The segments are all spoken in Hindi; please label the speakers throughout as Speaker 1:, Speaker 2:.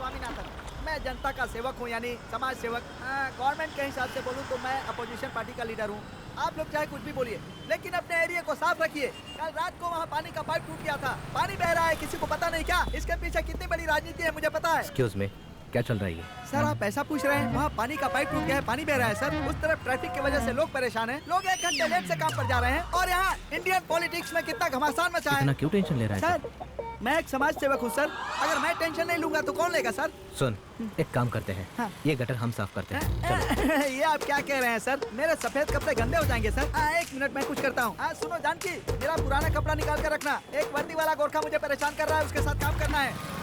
Speaker 1: स्वामीनाथन। मैं जनता का सेवक हूँ, यानी समाज सेवक। गवर्नमेंट के हिसाब से बोलूँ तो मैं अपोजिशन पार्टी का लीडर हूँ। आप लोग चाहे कुछ भी बोलिए, लेकिन अपने एरिया को साफ रखिए। कल रात को वहाँ पानी का पाइप टूट गया था, पानी बह रहा है, किसी को पता नहीं क्या? इसके पीछे कितनी बड़ी राजनीति है मुझे पता है।
Speaker 2: एक्सक्यूज मी, क्या चल रहा है?
Speaker 1: सर आप ऐसा पूछ रहे हैं? वहाँ पानी का पाइप टूट गया है, पानी बह रहा है सर। उस तरफ ट्रैफिक की वजह से लोग परेशान हैं। लोग 1 घंटे लेट से काम पर जा रहे हैं, और यहाँ इंडियन पॉलिटिक्स में कितना घमासान मचा है।
Speaker 2: इतना क्यों टेंशन ले रहा है
Speaker 1: सर? मैं एक समाज सेवक हूँ सर, अगर मैं टेंशन नहीं लूंगा तो कौन लेगा सर?
Speaker 2: सुन, एक काम करते हैं,
Speaker 1: हाँ।
Speaker 2: ये गटर हम साफ करते हैं। चलो।
Speaker 1: ये आप क्या कह रहे हैं सर? मेरे सफेद कपड़े गंदे हो जाएंगे सर। 1 मिनट मैं कुछ करता हूँ। सुनो जानकी, मेरा पुराना कपड़ा निकाल कर रखना। एक वर्दी वाला गोरखा मुझे परेशान कर रहा है, उसके साथ काम करना है।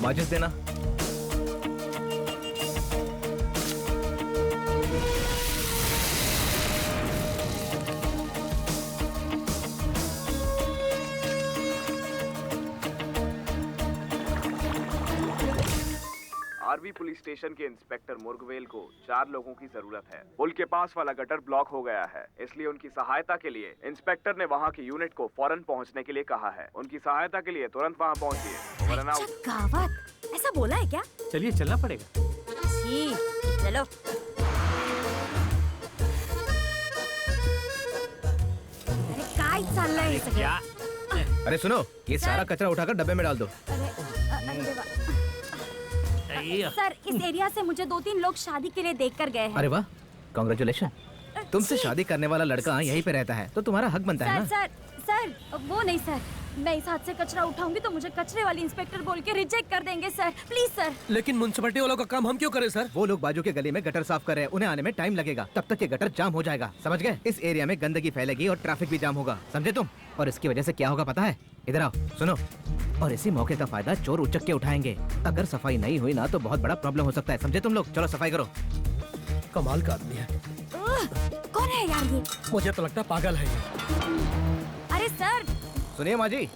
Speaker 2: माचिस देना।
Speaker 3: आरवी पुलिस स्टेशन के इंस्पेक्टर मुर्गवेल को 4 लोगों की जरूरत है। पुल के पास वाला गटर ब्लॉक हो गया है, इसलिए उनकी सहायता के लिए इंस्पेक्टर ने वहां की यूनिट को फौरन पहुंचने के लिए कहा है। उनकी सहायता के लिए तुरंत वहां पहुंचिए। Over and out.
Speaker 4: गावत, ऐसा बोला है क्या?
Speaker 5: चलिए चलना पड़ेगा।
Speaker 4: जी चलो। अरे काय चाललंय हे सगळं?
Speaker 5: क्या?
Speaker 2: अरे सुनो, ये सारा कचरा उठाकर डब्बे में डाल दो।
Speaker 4: अरे सर, इस एरिया से मुझे 2-3 लोग शादी के लिए देख कर गए हैं।
Speaker 2: अरे वाह, कांग्रेचुलेशन। तुमसे शादी करने वाला लड़का यहीं पे रहता है, तो तुम्हारा हक बनता है ना?
Speaker 4: सर वो नहीं सर, मैं इस हाथ से कचरा उठाऊंगी तो मुझे कचरे वाली इंस्पेक्टर बोल के रिजेक्ट कर देंगे सर, प्लीज सर।
Speaker 5: लेकिन म्युनिसिपैलिटी वालों का काम हम क्यों करें सर?
Speaker 2: वो लोग बाजू के गली में गटर साफ कर रहे हैं, उन्हें आने में टाइम लगेगा, तब तक ये गटर जाम हो जाएगा, समझ गए? इस एरिया में गंदगी फैलेगी और ट्रैफिक भी जाम होगा, समझे तुम? और इसकी वजह से क्या होगा पता है? इधर आओ, सुनो। और इसी मौके का फायदा चोर उचक के उठाएंगे। अगर सफाई नहीं हुई ना तो बहुत बड़ा प्रॉब्लम हो सकता है, समझे तुम लोग? चलो सफाई करो।
Speaker 5: कमाल का आदमी है।
Speaker 4: कौन है यार ये?
Speaker 5: मुझे तो लगता पागल है ये।
Speaker 4: अरे सर।
Speaker 2: सुनिए माँ जी,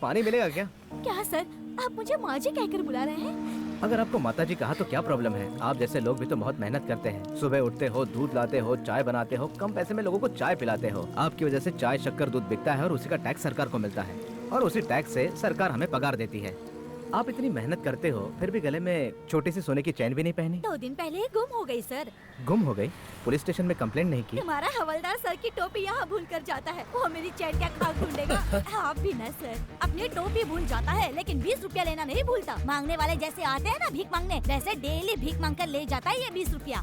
Speaker 2: पानी मिलेगा क्या?
Speaker 4: क्या सर, आप मुझे माँ जी कहकर बुला रहे हैं?
Speaker 2: अगर आपको माता जी कहा तो क्या प्रॉब्लम है? आप जैसे लोग भी तो बहुत मेहनत करते हैं, सुबह उठते हो, दूध लाते हो, चाय बनाते हो, कम पैसे में लोगों को चाय पिलाते हो। आपकी वजह से चाय, शक्कर, दूध बिकता है और उसी का टैक्स सरकार को मिलता है, और उसी टैक्स से सरकार हमें पगार देती है। आप इतनी मेहनत करते हो, फिर भी गले में छोटी सी सोने की चैन भी नहीं पहनी।
Speaker 4: 2 दिन पहले ही गुम हो गई सर।
Speaker 2: गुम हो गई? पुलिस स्टेशन में कंप्लेंट नहीं की?
Speaker 4: तुम्हारा हवलदार सर की टोपी यहाँ भूल कर जाता है, वो मेरी चैन क्या खाक ढूंढेगा? आप भी न सर, अपनी टोपी भूल जाता है लेकिन 20 रुपया लेना नहीं भूलता। मांगने वाले जैसे आते हैं ना भीख मांगने, वैसे डेली भीख मांग कर ले जाता है ये 20 रुपया।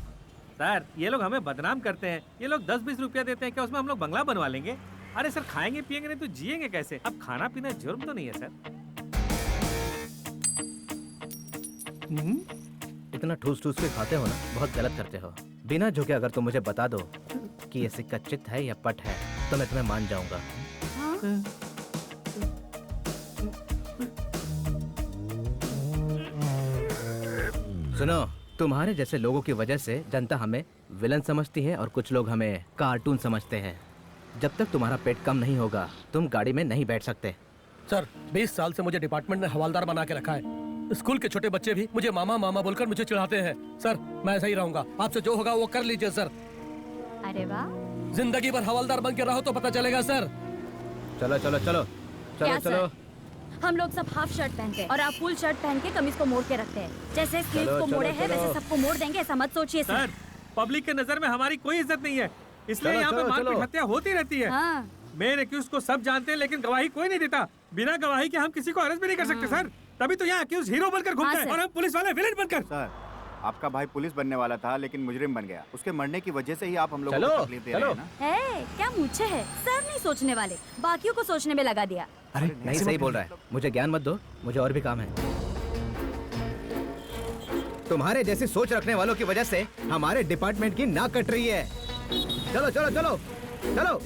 Speaker 5: सर ये लोग हमें बदनाम करते हैं। ये लोग 10-20 रुपया देते हैं, क्या उसमें हम लोग बंगला बनवा लेंगे? अरे सर, खाएंगे पिएंगे नहीं तो जिएंगे कैसे? अब खाना पीना जुर्म तो नहीं है सर?
Speaker 2: इतना ठूस ठूस के खाते हो ना, बहुत गलत करते हो। बिना झुके अगर तुम मुझे बता दो कि ये सिक्का चित है या पट है तो मैं तुम्हें मान जाऊंगा। सुनो, तुम्हारे जैसे लोगों की वजह से जनता हमें विलन समझती है और कुछ लोग हमें कार्टून समझते हैं। जब तक तुम्हारा पेट कम नहीं होगा तुम गाड़ी में नहीं बैठ सकते।
Speaker 5: सर 20 साल से मुझे डिपार्टमेंट ने हवालदार बना के रखा है। स्कूल के छोटे बच्चे भी मुझे मामा मामा बोलकर मुझे चिढ़ाते हैं। सर मैं ऐसा ही रहूंगा, आपसे जो होगा वो कर लीजिए सर।
Speaker 4: अरे वाह,
Speaker 5: जिंदगी भर हवालदार बन के रहो तो पता चलेगा सर।
Speaker 2: चलो चलो चलो चलो चलो।
Speaker 4: हम लोग सब हाफ शर्ट पहनते हैं और आप फुल शर्ट पहन के कमीज को मोड़ के रखते हैं। जैसे स्लीव्स को मोड़े हैं वैसे सबको मोड़ देंगे, ऐसा मत सोचिए
Speaker 5: सर। पब्लिक के नजर में हमारी कोई इज्जत नहीं है, इसलिए यहाँ पे मारपीट हत्या होती रहती है।
Speaker 4: हाँ।
Speaker 5: मेन एक्यूज को सब जानते हैं लेकिन गवाही कोई नहीं देता। बिना गवाही के हम किसी को अरेस्ट भी नहीं कर सकते सर। तभी तो यहाँ एक्यूज हीरो बनकर घूमते हैं और हम पुलिस वाले विलेन बनकर।
Speaker 6: सर आपका भाई पुलिस बनने वाला था लेकिन मुजरिम बन गया, उसके मरने की वजह से ही आप हम लोगों को तकलीफ दे रहे हैं ना?
Speaker 4: क्या मुझे है सर, नहीं सोचने वाले, बाकियों को सोचने में लगा दिया।
Speaker 2: अरे नहीं, सही बोल रहा है। मुझे ज्ञान मत दो, मुझे और भी काम है। तुम्हारे जैसी सोच रखने वालों की वजह से हमारे डिपार्टमेंट की नाक कट रही है। चलो चलो चलो चलो।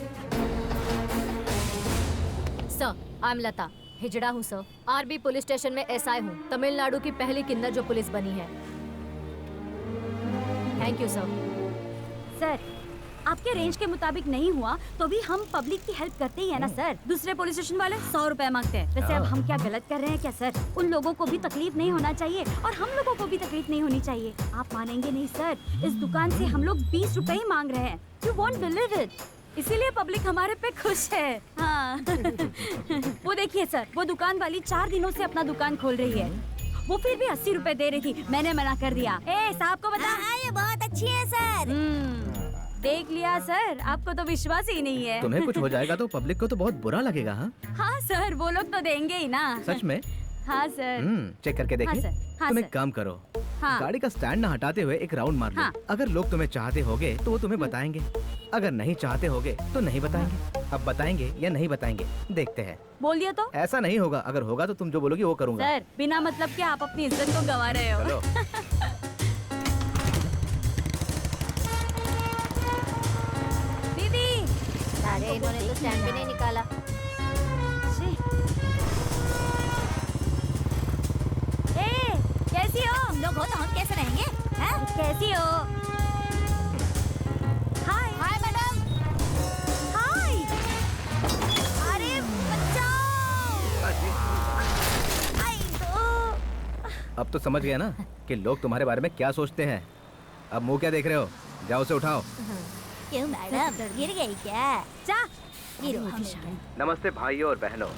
Speaker 4: सर, आई एम लता।
Speaker 7: हिजड़ा हूँ सर। आरबी पुलिस स्टेशन में एसआई हूँ। तमिलनाडु की पहली किन्नर जो पुलिस बनी है। Thank you sir.
Speaker 4: सर, आपके रेंज के मुताबिक नहीं हुआ तो भी हम पब्लिक की हेल्प करते ही है ना सर। दूसरे पुलिस स्टेशन वाले 100 रुपए मांगते हैं। वैसे अब हम क्या गलत कर रहे हैं क्या सर? उन लोगों को भी तकलीफ नहीं होना चाहिए और हम लोगों को भी तकलीफ नहीं होनी चाहिए। आप मानेंगे नहीं सर, इस दुकान से हम लोग 20 रुपए ही मांग रहे हैं। You won't believe it. इसीलिए पब्लिक हमारे पे खुश है। हाँ। वो देखिए सर, वो दुकान वाली 4 दिनों से अपना दुकान खोल रही है। वो फिर भी 80 रुपए दे रही थी। मैंने मना कर दिया। ए साहब को बता। ये बहुत अच्छी है सर। देख लिया सर, आपको तो विश्वास ही नहीं है।
Speaker 2: तुम्हें कुछ हो जाएगा तो पब्लिक को तो बहुत बुरा लगेगा। हाँ
Speaker 4: हाँ सर, वो लोग तो देंगे ही ना।
Speaker 2: सच में?
Speaker 4: हाँ सर।
Speaker 2: चेक करके देखिए।
Speaker 4: हाँ सर, हाँ
Speaker 2: तुम एक
Speaker 4: सर।
Speaker 2: काम करो,
Speaker 4: हाँ।
Speaker 2: गाड़ी का स्टैंड ना हटाते हुए एक राउंड मार लो।
Speaker 4: हाँ।
Speaker 2: अगर लोग तुम्हें चाहते होगे तो वो तुम्हें बताएंगे, अगर नहीं चाहते होगे तो नहीं बताएंगे। अब बताएंगे या नहीं बताएंगे देखते हैं।
Speaker 4: बोल दिया तो?
Speaker 2: ऐसा नहीं होगा, अगर होगा तो तुम जो बोलोगी वो करूंगा।
Speaker 4: सर, बिना मतलब के आप अपनी इज्जत को गंवा रहे हो।
Speaker 2: चलो।
Speaker 4: दीदी।
Speaker 7: अरे इन्होंने तो स्टैंड पे नहीं निकाला।
Speaker 4: ए, कैसी हो?
Speaker 7: तुम लोग हो तो हम कैसे रहेंगे? हैं?
Speaker 4: कैसी हो? हाय।
Speaker 7: Hi madam.
Speaker 4: हाय।
Speaker 7: अरे बचाओ।
Speaker 4: आई तो।
Speaker 2: अब तो समझ गया ना कि लोग तुम्हारे बारे में क्या सोचते हैं। अब मुंह क्या देख रहे हो? जाओ उसे उठाओ।
Speaker 7: क्यों मैडम, गिर गई क्या?
Speaker 4: जा।
Speaker 7: गिरो हम लोग।
Speaker 2: नमस्ते भाइयों और बहनों,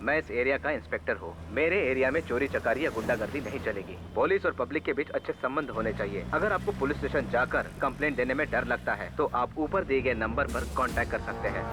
Speaker 2: मैं इस एरिया का इंस्पेक्टर हूँ। मेरे एरिया में चोरी चकारी या गुंडागर्दी नहीं चलेगी। पुलिस और पब्लिक के बीच अच्छे संबंध होने चाहिए। अगर आपको पुलिस स्टेशन जाकर कंप्लेंट देने में डर लगता है तो आप ऊपर दिए गए नंबर पर कांटेक्ट कर सकते हैं।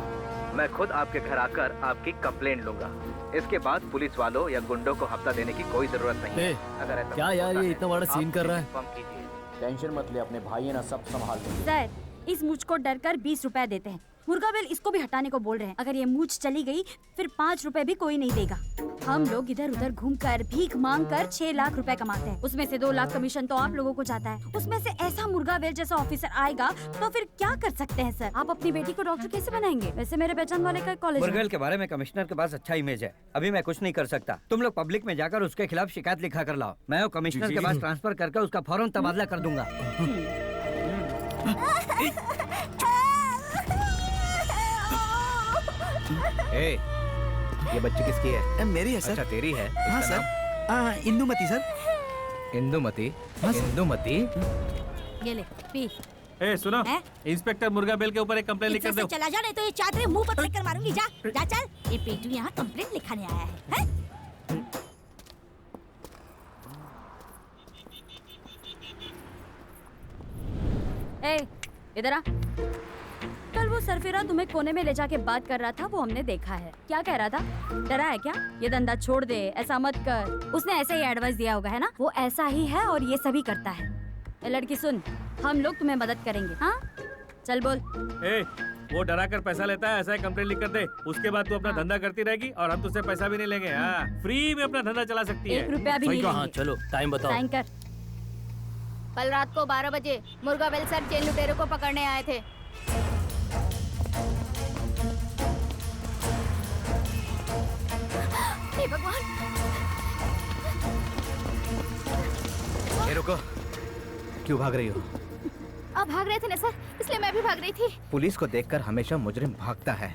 Speaker 2: मैं खुद आपके घर आकर आपकी कंप्लेंट लूंगा। इसके बाद पुलिस वालों या गुंडों को हफ्ता देने की कोई जरूरत नहीं है। अगर ऐसा
Speaker 8: क्या यार, ये इतना बड़ा सीन कर रहा है।
Speaker 2: इन्फॉर्म कीजिए।
Speaker 9: टेंशन मत ले, अपने भाई है ना, सब संभाल लेंगे।
Speaker 4: सर, इस मूछ को डर कर 20 रुपए देते हैं। मुर्गा बेल इसको भी हटाने को बोल रहे हैं। अगर ये मूछ चली गई फिर 5 रुपए भी कोई नहीं देगा। हम लोग इधर उधर घूमकर भीख मांग कर 6 लाख रुपए कमाते हैं। उसमें से 2 लाख कमीशन तो आप लोगों को जाता है। उसमें से ऐसा मुर्गा बेल जैसा ऑफिसर आएगा तो फिर क्या कर सकते हैं सर? आप अपनी बेटी को डॉक्टर कैसे बनाएंगे? वैसे मेरे पहचान वाले का कॉलेज
Speaker 10: मुर्गेल के बारे में कमिश्नर के पास अच्छा इमेज है। अभी मैं कुछ नहीं कर सकता। तुम लोग पब्लिक में जाकर उसके खिलाफ शिकायत लिखा कर लाओ। मैं वो कमिश्नर के पास ट्रांसफर करके उसका फौरन तबादला कर दूंगा।
Speaker 2: ए, ये बच्ची किसकी है?
Speaker 1: मेरी है सर।
Speaker 2: अच्छा तेरी है?
Speaker 1: हाँ
Speaker 2: इसका
Speaker 1: सर। इंदुमती सर।
Speaker 2: नाम? इंदुमती। इंदुमती।
Speaker 7: ये ले पी।
Speaker 8: ए सुनो,
Speaker 7: हैं?
Speaker 8: इंस्पेक्टर मुर्गा बेल के ऊपर एक कंप्लेंट लिख कर
Speaker 7: इज्जत
Speaker 8: दो।
Speaker 7: से चला जा, नहीं तो ये चादरें मुंह पर फेंक कर मारूंगी। जा जा चल। ये पेटू यहाँ कंप्लेंट लिखाने आया है, हैं?
Speaker 4: ए, इधर आ। कल वो सरफिरा तुम्हें कोने में ले जाके बात कर रहा था, वो हमने देखा है। क्या कह रहा था? डरा है क्या? ये धंधा छोड़ दे, ऐसा मत कर। उसने ऐसे ही एडवाइस दिया होगा, है ना? वो ऐसा ही है और ये सभी करता है। ए लड़की सुन, हम लोग तुम्हें मदद करेंगे। हाँ चल बोल।
Speaker 8: ए, वो डरा कर पैसा लेता है, ऐसा ही कंप्लेंट लिख कर दे। उसके बाद तू अपना धंधा करती रहेगी और हम तुझसे पैसा भी नहीं लेंगे। हाँ, फ्री में अपना धंधा चला सकती है।
Speaker 4: 1 रुपया भी नहीं
Speaker 8: हाँ,
Speaker 4: लेंगे।
Speaker 8: चलो टाइम बताओ।
Speaker 4: साइन कर।
Speaker 7: कल रात को 12 बजे मुर्गा बेल सर चेन लुटेरों को पकड़ने आए थे। हे भगवान।
Speaker 2: ए, रुको, क्यों भाग रही हो?
Speaker 7: आप भाग रहे थे ना सर, इसलिए मैं भी भाग रही थी।
Speaker 2: पुलिस को देखकर हमेशा मुजरिम भागता है।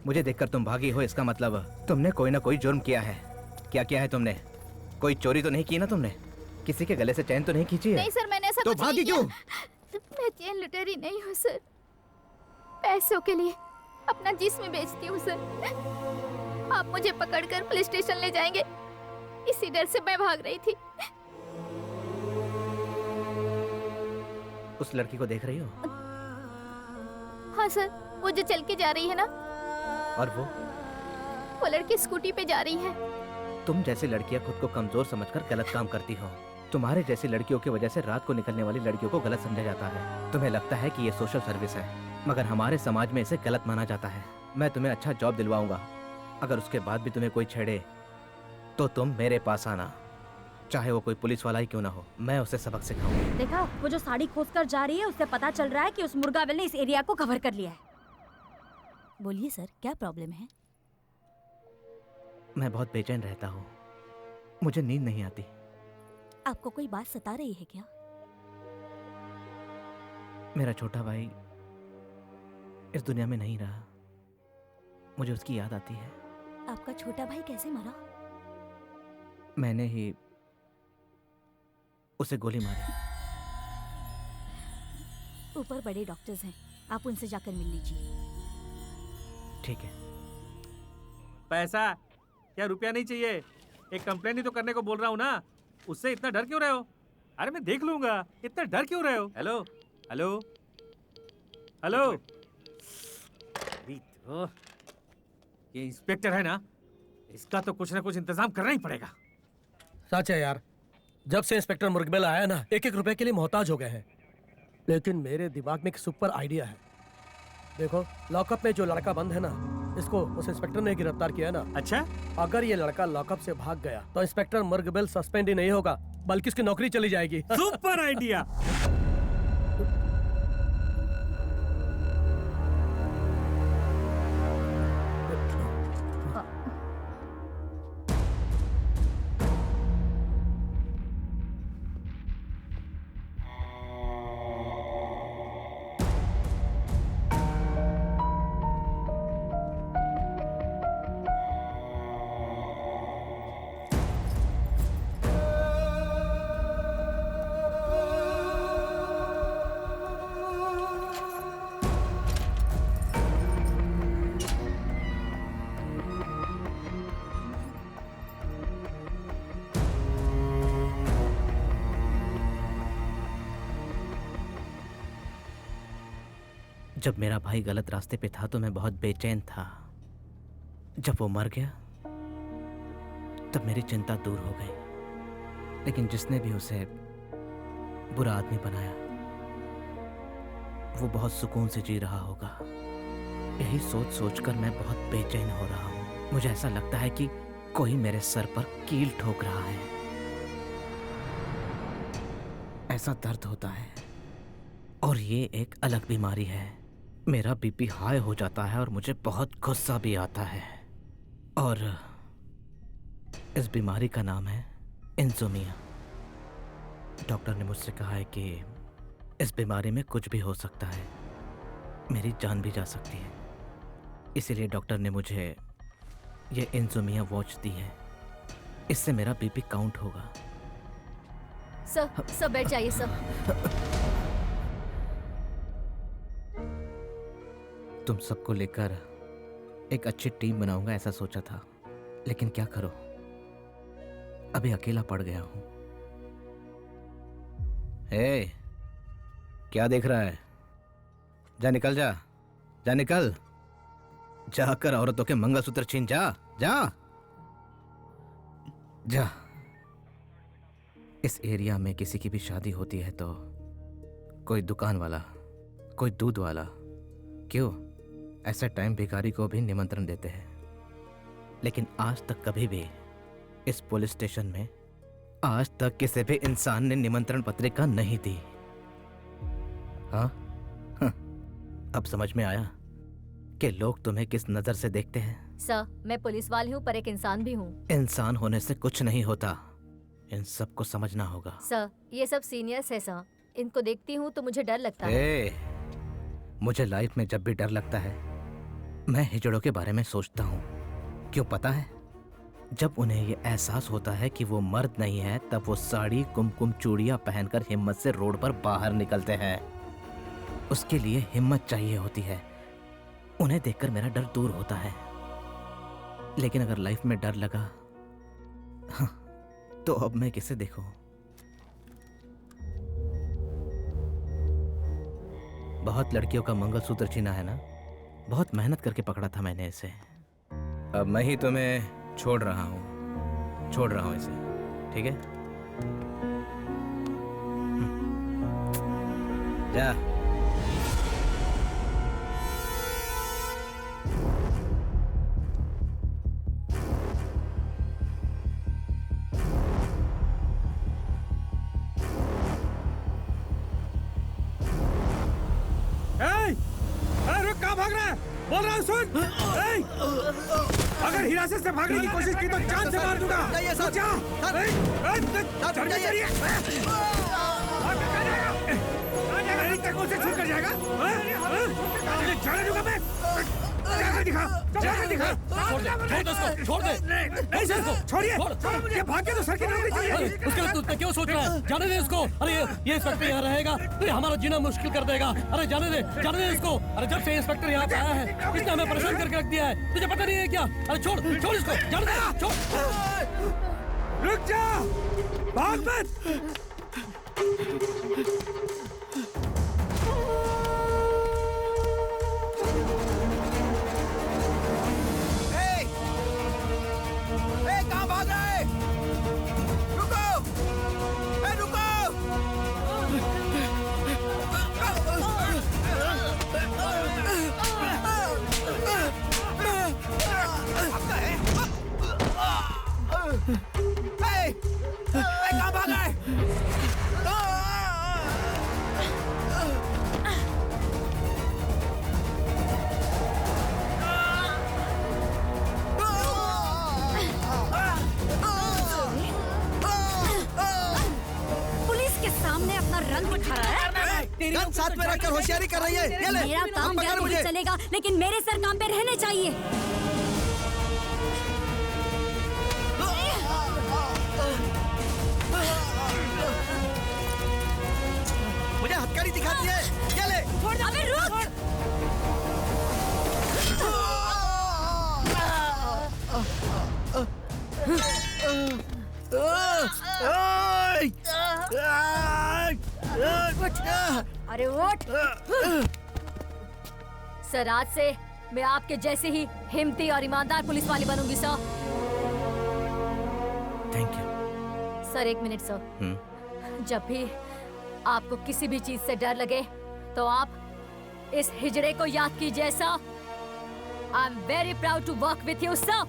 Speaker 2: मुझे देखकर तुम भागी हो, इसका मतलब तुमने कोई ना कोई जुर्म किया है। क्या किया है तुमने? कोई चोरी तो नहीं की ना तुमने? किसी के गले से चैन तो नहीं खींची है?
Speaker 7: नहीं सर, मैंने ऐसा
Speaker 2: तो
Speaker 7: कुछ
Speaker 2: भागी
Speaker 7: नहीं
Speaker 2: क्यों?
Speaker 7: किया। मैं चेन लुटेरी नहीं हूँ सर। पैसों के लिए अपना जिस्म बेचती हूँ सर। आप मुझे पकड़कर पुलिस स्टेशन ले जाएंगे, इसी डर से मैं भाग रही थी।
Speaker 2: उस लड़की को देख रही हो?
Speaker 7: हाँ सर, वो जो चल के जा रही है ना,
Speaker 2: और
Speaker 7: वो लड़की स्कूटी पे जा रही है।
Speaker 2: तुम जैसी लड़कियां खुद को कमजोर समझकर गलत काम करती हो। तुम्हारे जैसी लड़कियों की वजह से रात को निकलने वाली लड़कियों को गलत समझा जाता है। तुम्हें लगता है कि ये सोशल सर्विस है, मगर हमारे समाज में इसे गलत माना जाता है। मैं तुम्हें अच्छा जॉब दिलवाऊंगा, अगर उसके बाद भी तुम्हें कोई छेड़े तो तुम मेरे पास आना, चाहे वो कोई पुलिस वाला ही क्यों ना हो। मैं उसे सबक सिखाऊंगा।
Speaker 4: देखा, वो जो साड़ी खोस कर जा रही है, उससे पता चल रहा है कि उस मुर्गा बेल ने इस एरिया को कवर कर लिया है।
Speaker 7: बोलिए सर, क्या प्रॉब्लम है?
Speaker 2: मैं बहुत बेचैन रहता हूँ, मुझे नींद नहीं आती।
Speaker 4: आपको कोई बात सता रही है क्या?
Speaker 2: मेरा छोटा भाई इस दुनिया में नहीं रहा, मुझे उसकी याद आती है।
Speaker 4: आपका छोटा भाई कैसे मरा?
Speaker 2: मैंने ही उसे गोली मारी।
Speaker 4: ऊपर बड़े डॉक्टर्स हैं, आप उनसे जाकर मिल लीजिए।
Speaker 2: ठीक है।
Speaker 8: पैसा क्या रुपया नहीं चाहिए? एक कंप्लेंट ही तो करने को बोल रहा हूँ ना, उससे इतना डर क्यों रहे हो? अरे मैं देख लूंगा, इतना डर क्यों रहे हो? Hello hello hello. अभी तो ये इंस्पेक्टर है ना, इसका तो कुछ ना कुछ इंतजाम करना ही पड़ेगा।
Speaker 5: सच है यार, जब से इंस्पेक्टर मुर्गबेल आया ना, एक एक रुपए के लिए मोहताज हो गए हैं। लेकिन मेरे दिमाग में एक सुपर आइडिया है। देखो, लॉकअप में जो लड़का बंद है ना, इसको उस इंस्पेक्टर ने गिरफ्तार किया है ना।
Speaker 8: अच्छा,
Speaker 5: अगर ये लड़का लॉकअप से भाग गया तो इंस्पेक्टर मुर्गबेल सस्पेंड ही नहीं होगा, बल्कि उसकी नौकरी चली जाएगी।
Speaker 8: Super idea.
Speaker 2: जब मेरा भाई गलत रास्ते पे था तो मैं बहुत बेचैन था। जब वो मर गया तब मेरी चिंता दूर हो गई। लेकिन जिसने भी उसे बुरा आदमी बनाया वो बहुत सुकून से जी रहा होगा। यही सोच सोचकर मैं बहुत बेचैन हो रहा हूँ। मुझे ऐसा लगता है कि कोई मेरे सर पर कील ठोक रहा है। ऐसा दर्द होता है। और ये एक अलग बीमारी है। मेरा बीपी हाई हो जाता है और मुझे बहुत गुस्सा भी आता है। और इस बीमारी का नाम है इंसोमिया। डॉक्टर ने मुझसे कहा है कि इस बीमारी में कुछ भी हो सकता है, मेरी जान भी जा सकती है। इसीलिए डॉक्टर ने मुझे ये इंसोमिया वॉच दी है। इससे मेरा बीपी काउंट होगा।
Speaker 7: सर बैठ जाइए सर।
Speaker 2: तुम सबको लेकर एक अच्छी टीम बनाऊंगा ऐसा सोचा था, लेकिन क्या करो, अभी अकेला पड़ गया हूं। ए, क्या देख रहा है? जा निकल, जा निकल। जाकर औरतों के मंगलसूत्र छीन, जा। इस एरिया में किसी की भी शादी होती है तो कोई दुकान वाला, कोई दूध वाला, क्यों ऐसे टाइम भिखारी को भी निमंत्रण देते हैं। लेकिन आज तक कभी भी इस पुलिस स्टेशन में आज तक किसी भी इंसान ने निमंत्रण पत्रिका नहीं दी। हाँ, अब समझ में आया कि लोग तुम्हें किस नजर से देखते हैं।
Speaker 7: सर, मैं पुलिस वाली हूँ पर एक इंसान भी हूँ।
Speaker 2: इंसान होने से कुछ नहीं होता, इन सबको समझना होगा।
Speaker 7: सर, ये सब सीनियर्स है सर, इनको देखती हूँ तो मुझे डर लगता है।
Speaker 2: मुझे लाइफ में जब भी डर लगता है मैं हिजड़ों के बारे में सोचता हूँ। क्यों पता है? जब उन्हें ये एहसास होता है कि वो मर्द नहीं है, तब वो साड़ी कुमकुम चूड़ियाँ पहनकर हिम्मत से रोड पर बाहर निकलते हैं। उसके लिए हिम्मत चाहिए होती है। उन्हें देखकर मेरा डर दूर होता है। लेकिन अगर लाइफ में डर लगा तो अब मैं किसे देखूं? बहुत लड़कियों का मंगलसूत्र छीना है ना, बहुत मेहनत करके पकड़ा था मैंने इसे। अब मैं ही तुम्हें छोड़ रहा हूं इसे, ठीक है? जा।
Speaker 8: रुक, कहाँ भाग रहा है? बोल रहा हूँ सुन। अगर हिरासत से भागने की कोशिश की तो जान से मार दूंगा।
Speaker 1: जाइए सर।
Speaker 8: जा।
Speaker 1: सर, जाइए।
Speaker 8: उसे छूट कर जाएगा? जाने दूंगा मैं। जाकर दिखा। जाकर दिखा।
Speaker 5: छोड़ दे उसको, छोड़ दे।
Speaker 8: नहीं सर, छोड़िए। ये भाग के तो सर की नौकरी चाहिए।
Speaker 5: अरे उसके लिए तू इतना क्यों सोच रहा है? जाने दे उसको। अरे ये इंस्पेक्टर यहाँ रहेगा तो ये हमारा जीना मुश्किल कर देगा। अरे जाने दे इसको। अरे जब से इंस्पेक्टर यहाँ पे आया है इसने हमें परेशान करके रख दिया है। तुझे पता नहीं है क्या? अरे छोड़ इसको, जाने दे, छोड़।
Speaker 8: रुक जा, भाग मत।
Speaker 1: कहाँ भाग रहा है? रुको! रुको! कहाँ भाग रहा है?
Speaker 4: पुलिस के सामने अपना रंग दिखा रहा है।
Speaker 1: गन साथ में रखकर होशियारी कर रही है। ये ले,
Speaker 4: मेरा काम
Speaker 1: पकड़
Speaker 4: वैसे
Speaker 1: मुझे।
Speaker 4: भी चलेगा लेकिन मेरे सर काम पे रहने चाहिए।
Speaker 1: मुझे हथकड़ी दिखाती है। ये ले।
Speaker 4: अबे रुक! अरे उठ! सर आज से मैं आपके जैसे ही हिम्मती और ईमानदार पुलिस वाली बनूंगी सर।
Speaker 2: Thank you.
Speaker 4: सर एक मिनट सर। जब भी आपको किसी भी चीज से डर लगे तो आप इस हिजड़े को याद कीजिए sir. I am very proud to work with you sir.